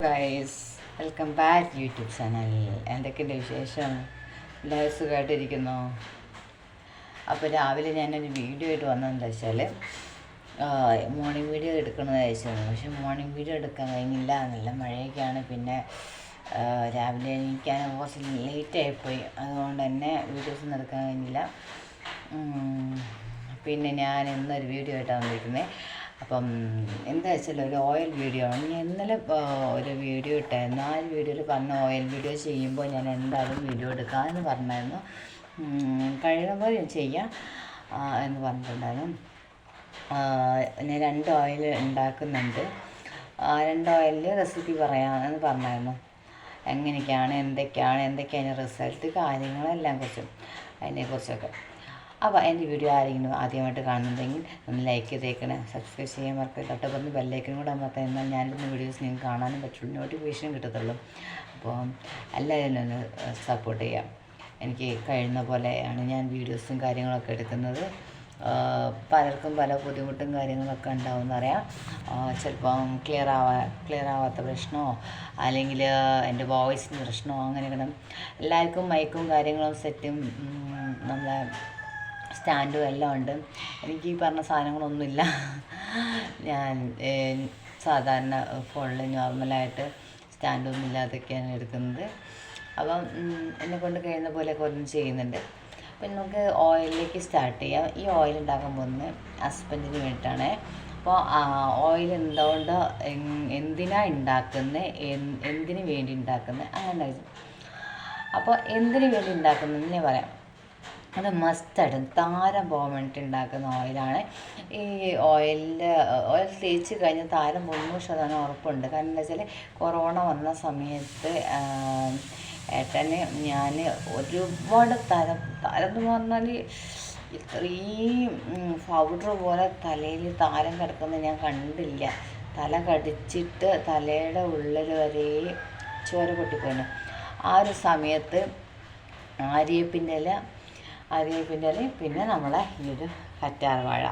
Guys, welcome back YouTube channel. എന്തൊക്കെയുണ്ട് വിശേഷം? എല്ലാവരും സുഖമായിട്ടിരിക്കുന്നു. അപ്പോൾ രാവിലെ ഞാനൊരു വീഡിയോ ആയിട്ട് വന്നതെന്ന് വെച്ചാൽ മോർണിംഗ് വീഡിയോ എടുക്കണമെന്ന് വെച്ചിരുന്നു. പക്ഷെ മോർണിംഗ് വീഡിയോ എടുക്കാൻ കഴിഞ്ഞില്ല. നല്ല മഴയൊക്കെയാണ്. പിന്നെ രാവിലെ എണീക്കാൻ കുറച്ച് ലേറ്റായിപ്പോയി. അതുകൊണ്ട് തന്നെ വീഡിയോസൊന്നും എടുക്കാൻ കഴിഞ്ഞില്ല. പിന്നെ ഞാൻ ഇന്നൊരു വീഡിയോ ആയിട്ടാണ് വന്നിരിക്കുന്നത്. അപ്പം എന്താ വെച്ചാൽ ഒരു ഓയിൽ വീഡിയോ ആണ്. ഞാൻ ഇന്നലെ ഒരു വീഡിയോ ഇട്ടായിരുന്നു. ആ വീഡിയോയിൽ പറഞ്ഞ ഓയിൽ വീഡിയോ ചെയ്യുമ്പോൾ ഞാൻ എന്തായാലും വീഡിയോ എടുക്കാമെന്ന് പറഞ്ഞായിരുന്നു. കഴിയുമ്പോൾ ഞാൻ ചെയ്യാം എന്ന് പറഞ്ഞിട്ടുണ്ടായിരുന്നു. ഞാൻ 2 ഓയിൽ ഉണ്ടാക്കുന്നുണ്ട്. 2 ഓയിലിൽ റെസിപ്പി പറയാമെന്ന് പറഞ്ഞായിരുന്നു. എങ്ങനെയൊക്കെയാണ് എന്തൊക്കെയാണ് റിസൾട്ട്, കാര്യങ്ങളെല്ലാം അതിനെക്കുറിച്ചൊക്കെ. അപ്പോൾ എൻ്റെ വീഡിയോ ആരെങ്കിലും ആദ്യമായിട്ട് കാണുന്നുണ്ടെങ്കിൽ ഒന്ന് ലൈക്ക് ചെയ്തേക്കണേ, സബ്സ്ക്രൈബ് ചെയ്യാൻ മറക്കരുത്. തൊട്ടപ്പുറത്ത് ബെല്ലൈക്കനും കൂടെ അമർത്താൻ. എന്നാൽ ഞാനിടുന്ന വീഡിയോസ് നിങ്ങൾക്ക് കാണാനും പറ്റുള്ളൂ, നോട്ടിഫിക്കേഷൻ കിട്ടത്തുള്ളൂ. അപ്പോൾ എല്ലാവരും ഒന്ന് സപ്പോർട്ട് ചെയ്യാം. എനിക്ക് കഴിയുന്ന പോലെയാണ് ഞാൻ വീഡിയോസും കാര്യങ്ങളൊക്കെ എടുക്കുന്നത്. പലർക്കും പല ബുദ്ധിമുട്ടും കാര്യങ്ങളൊക്കെ ഉണ്ടാവുമെന്നറിയാം. ചിലപ്പം ക്ലിയർ ആവാത്ത പ്രശ്നമോ അല്ലെങ്കിൽ എൻ്റെ വോയിസിൻ്റെ പ്രശ്നമോ അങ്ങനെയൊക്കെ. എല്ലാവർക്കും മൈക്കും കാര്യങ്ങളും സെറ്റും നമ്മളെ സ്റ്റാൻഡും എല്ലാം ഉണ്ട്. എനിക്ക് ഈ പറഞ്ഞ സാധനങ്ങളൊന്നുമില്ല. ഞാൻ സാധാരണ ഫോണിൽ നോർമലായിട്ട് സ്റ്റാൻഡൊന്നും ഇല്ലാതൊക്കെയാണ് എടുക്കുന്നത്. അപ്പം എന്നെക്കൊണ്ട് കഴിയുന്ന പോലെയൊക്കെ ഒന്നും ചെയ്യുന്നുണ്ട്. അപ്പം നമുക്ക് ഓയിലിലേക്ക് സ്റ്റാർട്ട് ചെയ്യാം. ഈ ഓയിൽ ഉണ്ടാക്കാൻ പോകുന്നത് ഹസ്ബൻഡിന് വേണ്ടിയിട്ടാണ്. അപ്പോൾ ഓയിൽ എന്തുകൊണ്ട് എന്തിനാണ് ഉണ്ടാക്കുന്നത്, എന്തിനു വേണ്ടി ഉണ്ടാക്കുന്നത് അങ്ങനെ. അപ്പോൾ എന്തിനു വേണ്ടി ഉണ്ടാക്കുന്നതെന്ന് പറയാം. അത് മസ്റ്റായിട്ട് താരം പോകാൻ വേണ്ടിയിട്ട് ഉണ്ടാക്കുന്ന ഓയിലാണ്. ഈ ഓയിൽ തേച്ച് കഴിഞ്ഞ് താരം 100% ഉറപ്പുണ്ട്. കാരണം എന്താ വെച്ചാൽ കൊറോണ വന്ന സമയത്ത് ഏട്ടന് ഞാൻ ഒരുപാട് താരം എന്ന് പറഞ്ഞാൽ ഇത്രയും പൗഡർ പോലെ തലയിൽ താരം കിടക്കുന്നത് ഞാൻ കണ്ടില്ല. തല കടിച്ചിട്ട് തലയുടെ ഉള്ളിൽ വരെ ചോര പൊട്ടിപ്പോയിരുന്നു. ആ ഒരു സമയത്ത് ആര്യവേപ്പിൻ്റെ ഇല, പിന്നെ നമ്മളെ ഈ ഒരു കറ്റാർവാഴ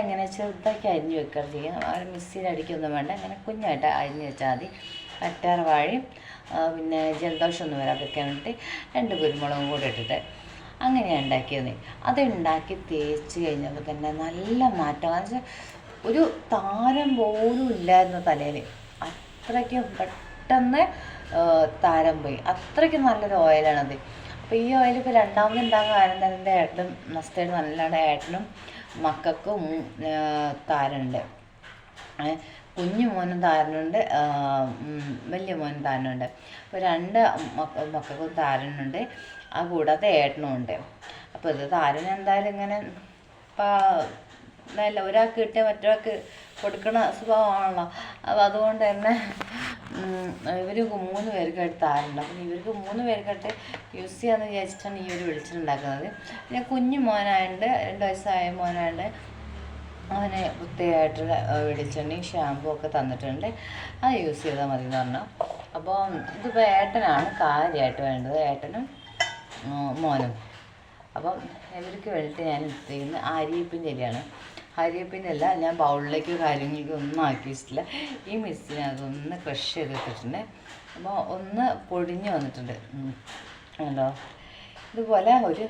ഇങ്ങനെ ചെറുതാക്കി അരിഞ്ഞ് വെക്കുക ചെയ്യും. മിക്സിയിൽ അടിക്കൊന്നും വേണ്ട, ഇങ്ങനെ കുഞ്ഞായിട്ട് അരിഞ്ഞ് വെച്ചാൽ മതി. കറ്റാർവാഴയും പിന്നെ ജലദോഷമൊന്നും വരാതിരിക്കാൻ വേണ്ടിയിട്ട് 2 കുരുമുളകും കൂടെ ഇട്ടിട്ട് അങ്ങനെയാണ് ഉണ്ടാക്കിയത്. അത് ഉണ്ടാക്കി തേച്ച് കഴിഞ്ഞപ്പോൾ തന്നെ നല്ല മാറ്റം. എന്ന് വെച്ചാൽ ഒരു താരം പോലും ഇല്ലായിരുന്നു തലയിൽ. അത്രയ്ക്കും പെട്ടെന്ന് താരം പോയി. അത്രയ്ക്കും നല്ലൊരു ഓയിലാണത്. അപ്പോൾ ഈ ഓയിൽ ഇപ്പോൾ രണ്ടാമത് ഉണ്ടാകാൻ കാരണം തന്നെ എൻ്റെ ഏട്ടനും മസ്റ്റായിട്ട് നല്ലതാണ്. ഏട്ടനും മക്കൾക്കും താരനുണ്ട്. കുഞ്ഞു മോനും താരനുണ്ട്, വലിയ മോനും താരനുണ്ട്. അപ്പോൾ 2 മക്കൾക്കും താരനുണ്ട്. ആ കൂടാതെ ഏട്ടനും ഉണ്ട്. അപ്പോൾ ഇത് താരൻ എന്തായാലും ഇങ്ങനെ നല്ല ഒരാൾക്ക് കിട്ടിയാൽ മറ്റൊരാൾക്ക് കൊടുക്കണ സ്വഭാവമാണല്ലോ. അപ്പോൾ അതുകൊണ്ട് തന്നെ ഇവർക്ക് 3 പേർക്കായിട്ട് താരുണ്ട്. അപ്പം ഇവർക്ക് 3 പേർക്കായിട്ട് യൂസ് ചെയ്യാമെന്ന് വിചാരിച്ചിട്ടാണ് ഈ ഒരു വെളിച്ചെണ്ണ. പിന്നെ കുഞ്ഞു മോനായതുകൊണ്ട് 2 വയസ്സായ മോനായതുകൊണ്ട് അവന് പ്രത്യേകമായിട്ടുള്ള വെളിച്ചെണ്ണയും ഷാമ്പൂ ഒക്കെ തന്നിട്ടുണ്ട്. അത് യൂസ് ചെയ്താൽ മതി എന്ന് പറഞ്ഞു. അപ്പോൾ ഇതിപ്പോൾ ഏട്ടനാണ് കാര്യമായിട്ട് വേണ്ടത്, ഏട്ടനും മോനും. അപ്പം ഇവർക്ക് വേണ്ടിയിട്ട് ഞാൻ ചെയ്യുന്നത് ആര്യവേപ്പിൻ്റെ ഇലയാണ്. ആര്യവേപ്പിൻ്റെ ഇല ഞാൻ ബൗളിലേക്ക് കാര്യങ്ങൾക്ക് ഒന്നും ആക്കി വെച്ചിട്ടില്ല. ഈ മിക്സിനകത്തൊന്ന് ക്രഷ് ചെയ്തിട്ടുണ്ട്. അപ്പോൾ ഒന്ന് പൊടിഞ്ഞ് വന്നിട്ടുണ്ട് ഉണ്ടോ. ഇതുപോലെ ഒരു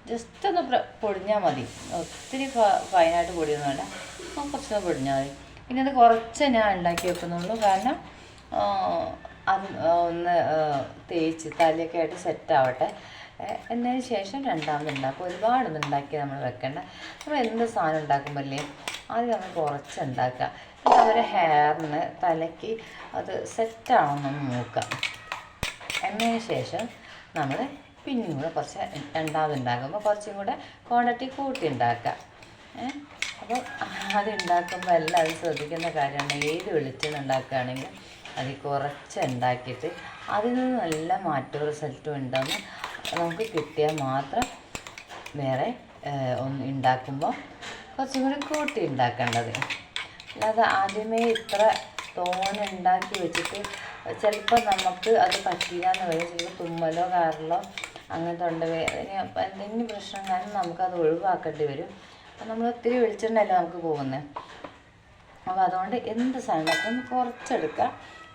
ജസ്റ്റ് ഒന്ന് പൊടിഞ്ഞാൽ മതി. ഒത്തിരി ഫൈനായിട്ട് പൊടിയൊന്നും വേണ്ട, കുറച്ചൊന്ന് പൊടിഞ്ഞാൽ മതി. പിന്നെ അത് കുറച്ച് ഞാൻ ഉണ്ടാക്കി വെക്കുന്നുള്ളൂ. കാരണം അത് ഒന്ന് തേച്ച് തലയൊക്കെ ആയിട്ട് സെറ്റാവട്ടെ. എന്നതിന് ശേഷം രണ്ടാമത് ഉണ്ടാക്കും. ഒരുപാടൊന്നും ഉണ്ടാക്കി നമ്മൾ വെക്കേണ്ട. നമ്മൾ എന്ത് സാധനം ഉണ്ടാക്കുമ്പോഴല്ലേ ആദ്യം നമ്മൾ കുറച്ച് ഉണ്ടാക്കുക. എന്നിട്ട് അവരെ ഹെയറിന് തലയ്ക്ക് അത് സെറ്റാവണമെന്ന് നോക്കാം. എന്നതിന് ശേഷം നമ്മൾ പിന്നെയും കൂടെ കുറച്ച് രണ്ടാമത് ഉണ്ടാക്കുമ്പോൾ കുറച്ചും കൂടെ ക്വാണ്ടിറ്റി കൂട്ടി ഉണ്ടാക്കുക. അപ്പോൾ അത് ഉണ്ടാക്കുമ്പോൾ എല്ലാവരും ശ്രദ്ധിക്കേണ്ട കാര്യമാണ്. ഏത് വെളിച്ചെണ്ണ ഉണ്ടാക്കുകയാണെങ്കിലും അതിൽ കുറച്ച് ഉണ്ടാക്കിയിട്ട് അതിൽ നിന്ന് നല്ല മാറ്റവും റിസൾട്ടും ഉണ്ടെന്ന് നമുക്ക് കിട്ടിയാൽ മാത്രം വേറെ ഒന്ന് ഉണ്ടാക്കുമ്പോൾ കുറച്ചും കൂടി കൂട്ടി ഉണ്ടാക്കേണ്ടത്. അല്ലാതെ ആദ്യമേ ഇത്ര തോനെ ഉണ്ടാക്കി വെച്ചിട്ട് ചിലപ്പോൾ നമുക്ക് അത് പറ്റില്ല എന്ന് വരും. ചിലപ്പോൾ തുമ്മലോ കാറിലോ അങ്ങനത്തെ തൊണ്ടവേദന എന്തെങ്കിലും പ്രശ്നം കാരണം നമുക്കത് ഒഴിവാക്കേണ്ടി വരും. അപ്പം നമ്മൾ ഒത്തിരി വെളിച്ചെണ്ണയല്ല നമുക്ക് പോകുന്നത്. അപ്പോൾ അതുകൊണ്ട് എന്ത് സാധനം കുറച്ചെടുക്കുക.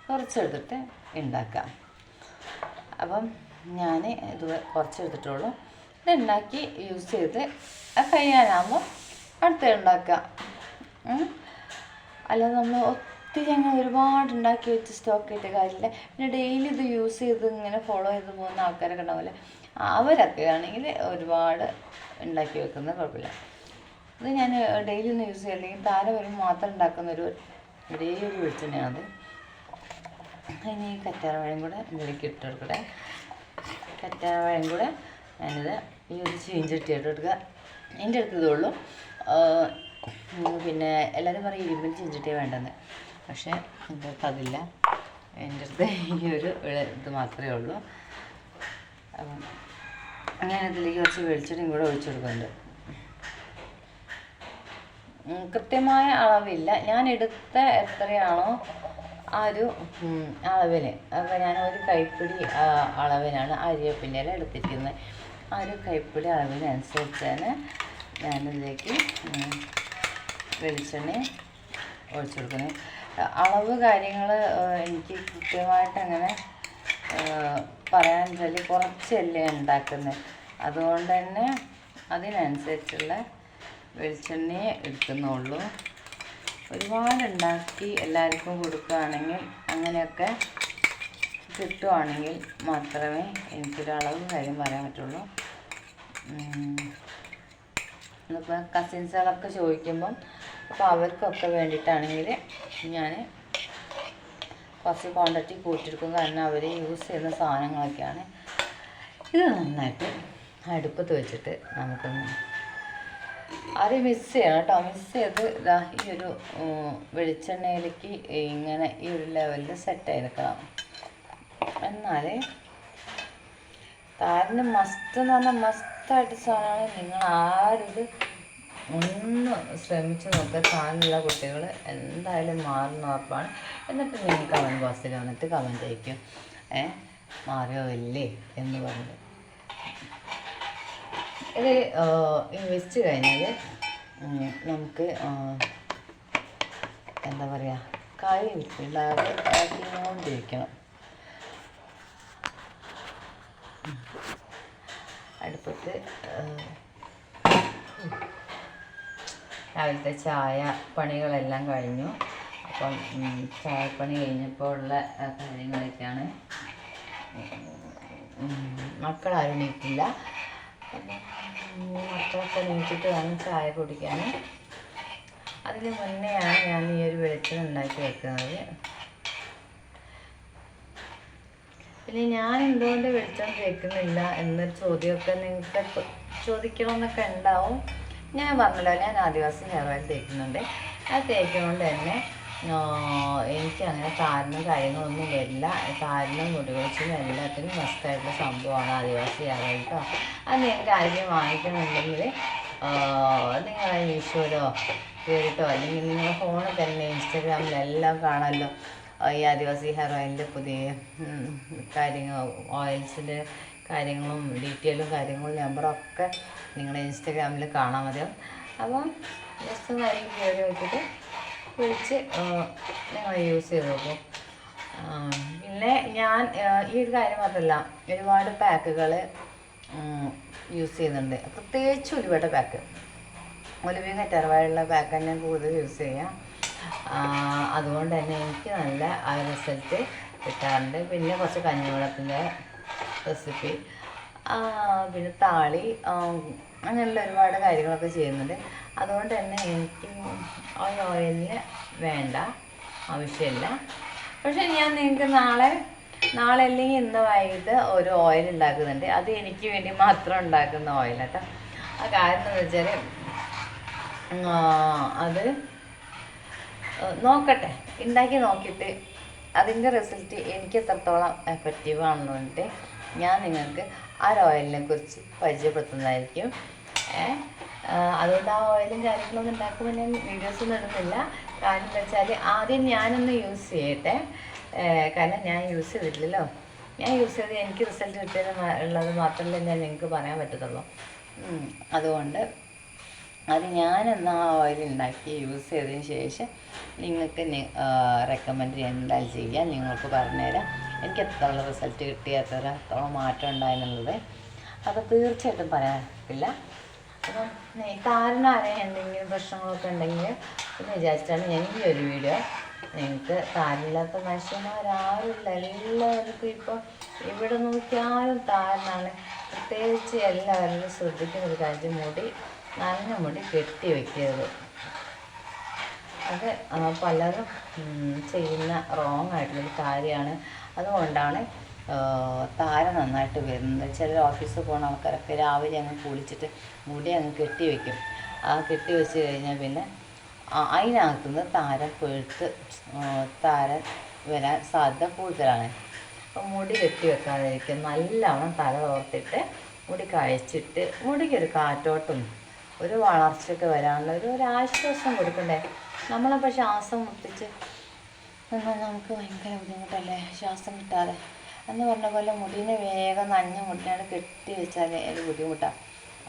കുറച്ചെടുത്തിട്ട് ഉണ്ടാക്കാം. അപ്പം ഞാൻ ഇത് കുറച്ചെടുത്തിട്ടുള്ളൂ. ഇത് ഉണ്ടാക്കി യൂസ് ചെയ്ത് കഴിയാനാകുമ്പോൾ അടുത്ത ഉണ്ടാക്കുക. അല്ലാതെ നമ്മൾ ഒത്തിരി അങ്ങനെ ഒരുപാട് ഉണ്ടാക്കി വെച്ച് സ്റ്റോക്ക് ചെയ്തിട്ട് കാര്യമില്ല. പിന്നെ ഡെയിലി ഇത് യൂസ് ചെയ്ത് ഇങ്ങനെ ഫോളോ ചെയ്ത് പോകുന്ന ആൾക്കാരൊക്കെ ഉണ്ടാവില്ലേ, അവരൊക്കെ ആണെങ്കിൽ ഒരുപാട് ഉണ്ടാക്കി വെക്കുന്നത് കുഴപ്പമില്ല. ഇത് ഞാൻ ഡെയിലി ഒന്നും യൂസ് ചെയ്യുക, അല്ലെങ്കിൽ താര വരുമ്പോൾ മാത്രം ഉണ്ടാക്കുന്നൊരു ഒരേ ഒരു വെളിച്ചെണ്ണയാണത്. ഇനി കറ്റാർവാഴയും കൂടെ ഇതിലേക്ക് ഇട്ടെടുക്കട്ടെ. കറ്റാർവാഴയും കൂടെ ഞാനിത് ഈ ഒരു ചീഞ്ചട്ടിയായിട്ട് എടുക്കുക. എൻ്റെ അടുത്ത് ഇതുള്ളൂ. പിന്നെ എല്ലാവരും പറയും ഇരുമ്പിൽ ചീഞ്ചട്ടിയാണ് വേണ്ടെന്ന്, പക്ഷേ എൻ്റെ അടുത്ത് അതില്ല. എൻ്റെ അടുത്ത് ഈ ഒരു ഇത് മാത്രമേ ഉള്ളൂ. അപ്പം ഞാനതിലേക്ക് കുറച്ച് വെളിച്ചെണ്ണയും കൂടെ ഒഴിച്ചു കൊടുക്കുന്നുണ്ട്. കൃത്യമായ അളവില്ല, ഞാൻ എടുത്ത എത്രയാണോ ആ ഒരു അളവിന്. അപ്പോൾ ഞാൻ ഒരു കൈപ്പിടി അളവിനാണ് അരിവേപ്പിൻ്റെ ഇല എടുത്തിരിക്കുന്നത്. ആ ഒരു കൈപ്പിടി അളവിനനുസരിച്ചാണ് ഞാനിതിലേക്ക് വെളിച്ചെണ്ണ ഒഴിച്ചു കൊടുക്കുന്നത്. അളവ് കാര്യങ്ങൾ എനിക്ക് കൃത്യമായിട്ട് അങ്ങനെ പറയാൻ വെച്ചാൽ കുറച്ചല്ലേ ഉണ്ടാക്കുന്നത്, അതുകൊണ്ട് തന്നെ അതിനനുസരിച്ചുള്ള വെളിച്ചെണ്ണയെ എടുക്കുന്നുള്ളൂ. ഒരുപാട് ഉണ്ടാക്കി എല്ലാവർക്കും കൊടുക്കുകയാണെങ്കിൽ അങ്ങനെയൊക്കെ കിട്ടുവാണെങ്കിൽ മാത്രമേ എനിക്കൊരളവ് കാര്യം പറയാൻ പറ്റുള്ളൂ. ഇപ്പോൾ കസിൻസുകളൊക്കെ ചോദിക്കുമ്പം അപ്പോൾ അവർക്കൊക്കെ വേണ്ടിയിട്ടാണെങ്കിൽ ഞാൻ കുറച്ച് ക്വാണ്ടിറ്റി കൂട്ടിയെടുക്കും, കാരണം അവർ യൂസ് ചെയ്യുന്ന സാധനങ്ങളൊക്കെയാണ്. ഇത് നന്നായിട്ട് അടുപ്പത്ത് വെച്ചിട്ട് നമുക്കൊന്ന് അത് മിക്സ് ചെയ്യണം കേട്ടോ. മിക്സ് ചെയ്ത് ഇതാ ഈ ഒരു വെളിച്ചെണ്ണയിലേക്ക് ഇങ്ങനെ ഈ ഒരു ലെവലിൽ സെറ്റായി നിൽക്കണം. എന്നാലേ താരന് മസ്റ്റ് എന്ന് പറഞ്ഞാൽ മസ്റ്റായിട്ട് സാധനമാണ്. നിങ്ങൾ ആരിത് ഒന്ന് ശ്രമിച്ച് നോക്കുക, താനുള്ള കുട്ടികൾ എന്തായാലും മാറുന്ന ഉറപ്പാണ്. എന്നിട്ട് നിങ്ങൾ കമൻറ്റ് ബോക്സിൽ വന്നിട്ട് കമൻറ്റ് അയക്കും, മാറിയോ ഇല്ലേ എന്ന് പറഞ്ഞിട്ട്. ഇത് വെച്ച് കഴിഞ്ഞാൽ നമുക്ക് എന്താ പറയുക, കറി ഇല്ലാതെ ഇളക്കിക്കൊണ്ടിരിക്കണം. അടുപ്പത്ത് രാവിലത്തെ ചായ പണികളെല്ലാം കഴിഞ്ഞു. അപ്പം ചായപ്പണി കഴിഞ്ഞപ്പോൾ ഉള്ള കാര്യങ്ങളൊക്കെയാണ്. മക്കളാരും എണീറ്റില്ല. മക്കളൊക്കെ എണീറ്റിട്ട് വേണം ചായ കുടിക്കാൻ. അതിന് മുന്നെയാണ് ഞാൻ ഈ ഒരു വെളിച്ചെണ്ണ ഉണ്ടാക്കി വെക്കുന്നത്. പിന്നെ ഞാൻ എന്തുകൊണ്ട് വെളിച്ചെണ്ണ തേക്കുന്നില്ല എന്നൊരു ചോദ്യമൊക്കെ നിങ്ങൾക്ക് ചോദിക്കണമെന്നൊക്കെ ഉണ്ടാവും. ഞാൻ പറഞ്ഞല്ലോ, ഞാൻ ആദിവാസി ഹെയർ ഓയിൽ തേക്കുന്നുണ്ട്. അത് തേക്കുന്നതുകൊണ്ട് തന്നെ എനിക്ക് അങ്ങനെ താരനും കാര്യങ്ങളൊന്നും വരില്ല. താരനും മുടികൊഴിച്ചിലും എല്ലാത്തിനും മസ്റ്റായിട്ടുള്ള സംഭവമാണ് ആദിവാസി ഹെയർ ഓയിൽ കേട്ടോ. അത് നിങ്ങൾക്ക് ആരെങ്കിലും വാങ്ങിക്കണമെന്നുണ്ടെങ്കിൽ നിങ്ങൾ മീഷോയിലോ കയറിയിട്ടോ അല്ലെങ്കിൽ നിങ്ങളുടെ ഫോണിൽ തന്നെ ഇൻസ്റ്റാഗ്രാമിലെല്ലാം കാണാമല്ലോ ഈ ആദിവാസി ഹെയർ ഓയിലിൻ്റെ പുതിയ കാര്യങ്ങൾ, ഓയിൽസിൻ്റെ കാര്യങ്ങളും ഡീറ്റെയിലും കാര്യങ്ങളും നമ്പറൊക്കെ നിങ്ങളുടെ ഇൻസ്റ്റാഗ്രാമിൽ കാണാൻ മതിയാവും. അപ്പം ജസ്റ്റ് ഒന്ന് അതിൽ കയറി നോക്കിയിട്ട് വിളിച്ച് നിങ്ങൾ യൂസ് ചെയ്ത് നോക്കും. പിന്നെ ഞാൻ ഈ ഒരു കാര്യം മാത്രമല്ല, ഒരുപാട് പാക്കുകൾ യൂസ് ചെയ്യുന്നുണ്ട്. പ്രത്യേകിച്ച് ഉലുവയുടെ പാക്ക്, ഒലിവിയും കറ്റാർവാഴയുള്ള പാക്കാണ് ഞാൻ കൂടുതൽ യൂസ് ചെയ്യുക. അതുകൊണ്ട് തന്നെ എനിക്ക് നല്ല ആ റിസൾട്ട് കിട്ടാറുണ്ട്. പിന്നെ കുറച്ച് കഞ്ഞിവെള്ളത്തിൻ്റെ റെസിപ്പി, പിന്നെ താളി, അങ്ങനെയുള്ള ഒരുപാട് കാര്യങ്ങളൊക്കെ ചെയ്യുന്നുണ്ട്. അതുകൊണ്ട് തന്നെ എനിക്ക് ഓയിലിന് വേണ്ട ആവശ്യമില്ല. പക്ഷേ ഞാൻ നിങ്ങൾക്ക് നാളെ അല്ലെങ്കിൽ ഇന്ന് വൈകിട്ട് ഒരു ഓയിൽ ഉണ്ടാക്കുന്നുണ്ട്. അത് എനിക്ക് വേണ്ടി മാത്രം ഉണ്ടാക്കുന്ന ഓയിലാട്ടോ. ആ കാര്യം എന്ന് വെച്ചാൽ അത് നോക്കട്ടെ, ഉണ്ടാക്കി നോക്കിയിട്ട് അതിൻ്റെ റിസൾട്ട് എനിക്ക് എത്രത്തോളം എഫക്റ്റീവ് ആണെന്ന് പറഞ്ഞിട്ട് ഞാൻ നിങ്ങൾക്ക് ആ ഓയിലിനെ കുറിച്ച് പരിചയപ്പെടുത്തുന്നതായിരിക്കും. അതുകൊണ്ട് ആ ഓയിലും കാര്യങ്ങളൊന്നും ഉണ്ടാക്കുമ്പോൾ ഞാൻ വീഡിയോസൊന്നും ഇടുന്നില്ല. കാരണം എന്താ വെച്ചാൽ ആദ്യം ഞാനൊന്ന് യൂസ് ചെയ്യട്ടെ. കാരണം ഞാൻ യൂസ് ചെയ്തിട്ടില്ലല്ലോ. ഞാൻ യൂസ് ചെയ്ത് എനിക്ക് റിസൾട്ട് കിട്ടിയത് ഉള്ളത് മാത്രമല്ലേ ഞാൻ നിങ്ങൾക്ക് പറയാൻ പറ്റത്തുള്ളൂ. അതുകൊണ്ട് അത് ഞാനെന്നാ ഓയിൽ ഉണ്ടാക്കി യൂസ് ചെയ്തതിന് ശേഷം നിങ്ങൾക്ക് റെക്കമെൻഡ് ചെയ്യാൻ എന്തായാലും ചെയ്യാം. നിങ്ങൾക്ക് പറഞ്ഞുതരാം എനിക്ക് എത്രയുള്ള റിസൾട്ട് കിട്ടി, എത്രത്തോളം മാറ്റം ഉണ്ടായെന്നുള്ളത്. അപ്പോൾ തീർച്ചയായിട്ടും പറയാൻ പറ്റില്ല. അപ്പം താരനാരെ എന്തെങ്കിലും പ്രശ്നങ്ങളൊക്കെ ഉണ്ടെങ്കിൽ എന്ന് വിചാരിച്ചിട്ടാണ് ഞാൻ ഈ ഒരു വീഡിയോ. നിങ്ങൾക്ക് താരനില്ലാത്ത മനുഷ്യന്മാരാരുമില്ല, എല്ലാവർക്കും ഇപ്പോൾ ഇവിടെ നോക്കിയാലും താരനാണ്. പ്രത്യേകിച്ച് എല്ലാവരും ശ്രദ്ധിക്കുന്ന ഒരു കാര്യം, മുടി നനഞ്ഞ മുടി കെട്ടി വയ്ക്കരുത്. അത് പലരും ചെയ്യുന്ന റോങ് ആയിട്ടുള്ളൊരു കാര്യമാണ്. അതുകൊണ്ടാണ് താരം നന്നായിട്ട് വരുന്നത്. ചിലർ ഓഫീസിൽ പോകുന്ന ആൾക്കാരൊക്കെ രാവിലെ അങ്ങ് കുളിച്ചിട്ട് മുടി അങ്ങ് കെട്ടി വയ്ക്കും. ആ കെട്ടി വെച്ച് കഴിഞ്ഞാൽ പിന്നെ അതിനകത്തുനിന്ന് താരം കൊഴുത്ത് താരം വരാൻ സാധ്യത കൂടുതലാണ്. അപ്പോൾ മുടി കെട്ടി വെക്കാതിരിക്കും. നല്ലവണ്ണം തല തോർത്തിട്ട് മുടി കഴിച്ചിട്ട് മുടിക്കൊരു കാറ്റോട്ടും ഒരു വളർച്ചയൊക്കെ വരാനുള്ള ഒരു ആശ്വാസം കൊടുക്കണ്ടേ. നമ്മളപ്പോൾ ശ്വാസം മുട്ടിച്ച് എന്നാൽ നമുക്ക് ഭയങ്കര ബുദ്ധിമുട്ടല്ലേ ശ്വാസം കിട്ടാതെ. എന്ന് പറഞ്ഞ പോലെ മുടീനെ വേഗം നനഞ്ഞ മുടിനാണ് കെട്ടി വെച്ചാൽ അത് ബുദ്ധിമുട്ടാണ്.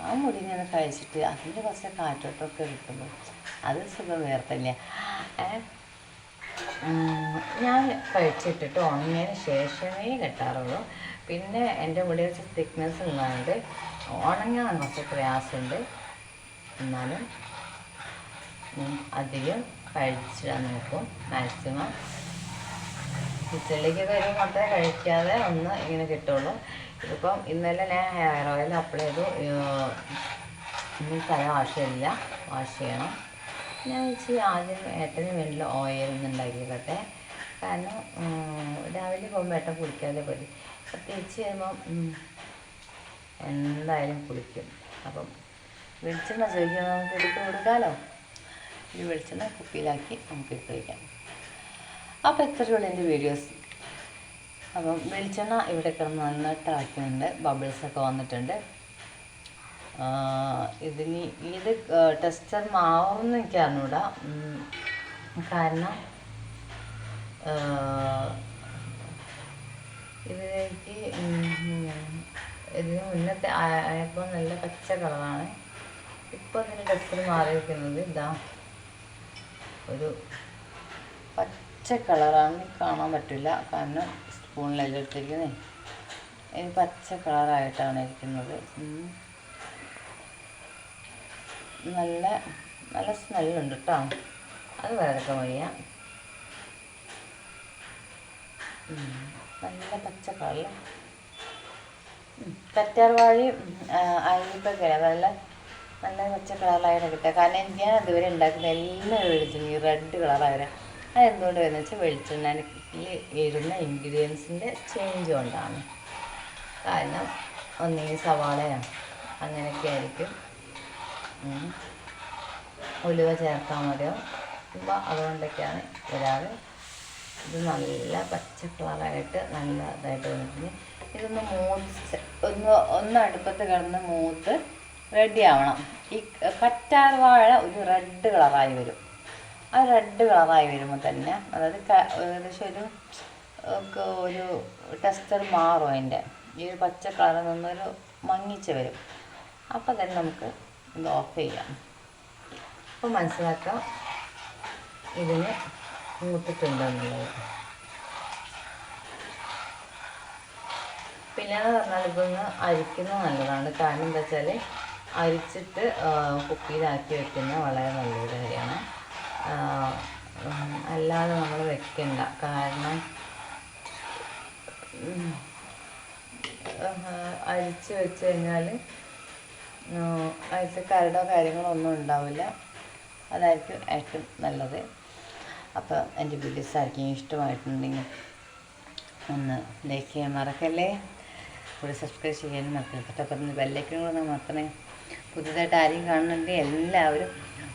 ആ മുടിനെ കഴിച്ചിട്ട് അതിൻ്റെ കുറച്ച് കാറ്റോട്ടമൊക്കെ കിട്ടുമ്പോൾ അത് സുഖം വേറെ തന്നെയാണ്. ഞാൻ കഴിച്ചിട്ടിട്ട് ഉണങ്ങിയതിന് ശേഷമേ കെട്ടാറുള്ളൂ. പിന്നെ എൻ്റെ മുടി വെച്ച് തിക്നെസ് ഉള്ളതുകൊണ്ട് ഉണങ്ങാൻ കുറച്ച് പ്രയാസമുണ്ട്. എന്നാലും അധികം കഴിച്ചിടാൻ നോക്കും. മാക്സിമം കിച്ചണിലേക്ക് വരുമ്പോൾ മാത്രമേ കഴിക്കാതെ ഒന്ന് ഇങ്ങനെ കിട്ടുള്ളൂ. ഇതിപ്പം ഇന്നലെ ഞാൻ ഹെയർ ഓയിൽ അപ്ലൈ ചെയ്തു. ഇനി തല വാഷ് ചെയ്യില്ല, വാഷ് ചെയ്യണം. ഞാൻ വെച്ച് ആദ്യം ഏട്ടന് വേണ്ടി ഓയിൽ ഒന്ന് ഉണ്ടാക്കിയിട്ടെ. കാരണം രാവിലെ പോകുമ്പോൾ ഏട്ടൻ കുളിക്കാതെ പോയി, പ്രത്യേകിച്ച് കഴിയുമ്പം എന്തായാലും കുളിക്കും. അപ്പം വെളിച്ചെണ്ണ ചോദിക്കുമ്പോൾ നമുക്ക് എടുത്ത് കൊടുക്കാമല്ലോ. ഈ വെളിച്ചെണ്ണ കുപ്പിയിലാക്കി നമുക്ക് ഇട്ട് വയ്ക്കാം. അപ്പോൾ ഇത്രയുള്ള എൻ്റെ വീഡിയോസ്. അപ്പം വെളിച്ചെണ്ണ ഇവിടെ കിടന്ന് നന്നായിട്ട് ആക്കുന്നുണ്ട്, ബബിൾസൊക്കെ വന്നിട്ടുണ്ട്. ഇത് ടെക്സ്ചർ മാറുമെന്ന് എനിക്ക് അറിഞ്ഞൂടാ. കാരണം ഇതിലേക്ക് ഇതിന് മുന്നത്തെ ആയപ്പോൾ നല്ല പച്ച കളറാണ്. ഇപ്പോൾ അതിൻ്റെ ടെക്സ്ചർ മാറിയിരിക്കുന്നത് ഇതാ ഒരു പച്ച കളറാണ്. കാണാൻ പറ്റില്ല കാരണം സ്പൂണിലെല്ലാം എടുത്തിരിക്കുന്നത്. ഇനി പച്ച കളറായിട്ടാണ് ഇരിക്കുന്നത്. നല്ല നല്ല സ്മെല്ലുണ്ട് കേട്ടോ. അത് വേറെയൊക്കെ വയ്യ. നല്ല പച്ച കളർ കറ്റാർവാഴി അരിപ്പൊക്കെ നല്ല നല്ല പച്ച കളറായിട്ട് കിട്ടുക. കാരണം ഞാൻ അതുവരെ ഉണ്ടാക്കുന്ന എല്ലാ വെളിച്ചെണ്ണ ഈ റെഡ് കളറായ അതെന്തുകൊണ്ട് വരുന്നത് വെച്ചാൽ വെളിച്ചെണ്ണയിൽ ഇരുന്ന ഇൻഗ്രീഡിയൻസിൻ്റെ ചേഞ്ച് കൊണ്ടാണ്. കാരണം ഒന്നെങ്കിൽ സവാളയോ അങ്ങനെയൊക്കെ ആയിരിക്കും, ഉലുവ ചേർക്കാൻ മതിയോ അപ്പോൾ അതുകൊണ്ടൊക്കെയാണ് വരാറ്. ഇത് നല്ല പച്ച കളറായിട്ട് നല്ല ഇതായിട്ട് വന്നിട്ടുണ്ട്. ഇതൊന്ന് ഒന്ന് അടുപ്പത്ത് കിടന്ന് മൂത്ത് റെഡി ആവണം. ഈ കറ്റാർവാഴ ഒരു റെഡ് കളറായി വരും. ആ റെഡ് കളറായി വരുമ്പോൾ തന്നെ അതായത് ഏകദേശം ഒരു ടെക്സ്ചർ മാറും. അതിൻ്റെ ഈ ഒരു പച്ച കളറിൽ നിന്നൊരു മങ്ങിച്ച് വരും. അപ്പം തന്നെ നമുക്ക് ഇത് ഓഫ് ചെയ്യാം. അപ്പോൾ മനസ്സിലാക്കാം ഇതിന് മൂത്തിട്ടുണ്ടെന്നുള്ളത്. പിന്നെയെന്ന് പറഞ്ഞാൽ ഇതൊന്ന് അരിക്കുന്നത് നല്ലതാണ്. കാരണം എന്താ വെച്ചാൽ അരിച്ചിട്ട് കുപ്പിയിലാക്കി വെക്കുന്നത് വളരെ നല്ലൊരു കാര്യമാണ്. അല്ലാതെ നമ്മൾ വെക്കണ്ട. കാരണം അരിച്ച് വെച്ച് കഴിഞ്ഞാൽ അതിൽ കരടോ കാര്യങ്ങളോ ഒന്നും ഉണ്ടാവില്ല. അതായിരിക്കും ഏറ്റവും നല്ലത്. അപ്പോൾ എൻ്റെ വീഡിയോസ് ആയിരിക്കും ഇഷ്ടമായിട്ടുണ്ടെങ്കിൽ ഒന്ന് ലൈക്ക് ചെയ്യാൻ മറക്കല്ലേ. കൂടെ സബ്സ്ക്രൈബ് ചെയ്യാനും മറക്കരുത്. തൊട്ടപ്പുറത്ത് ബെല്ലൈക്കൺ കൂടെ മറക്കണേ. പുതുതായിട്ട് ആരെയും കാണുന്നുണ്ടെങ്കിൽ എല്ലാവരും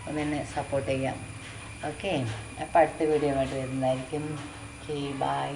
ഒന്ന് എന്നെ സപ്പോർട്ട് ചെയ്യാം. ഓക്കെ, അപ്പോൾ അടുത്ത വീഡിയോ ആയിട്ട് വരുന്നതായിരിക്കും. Okay, by.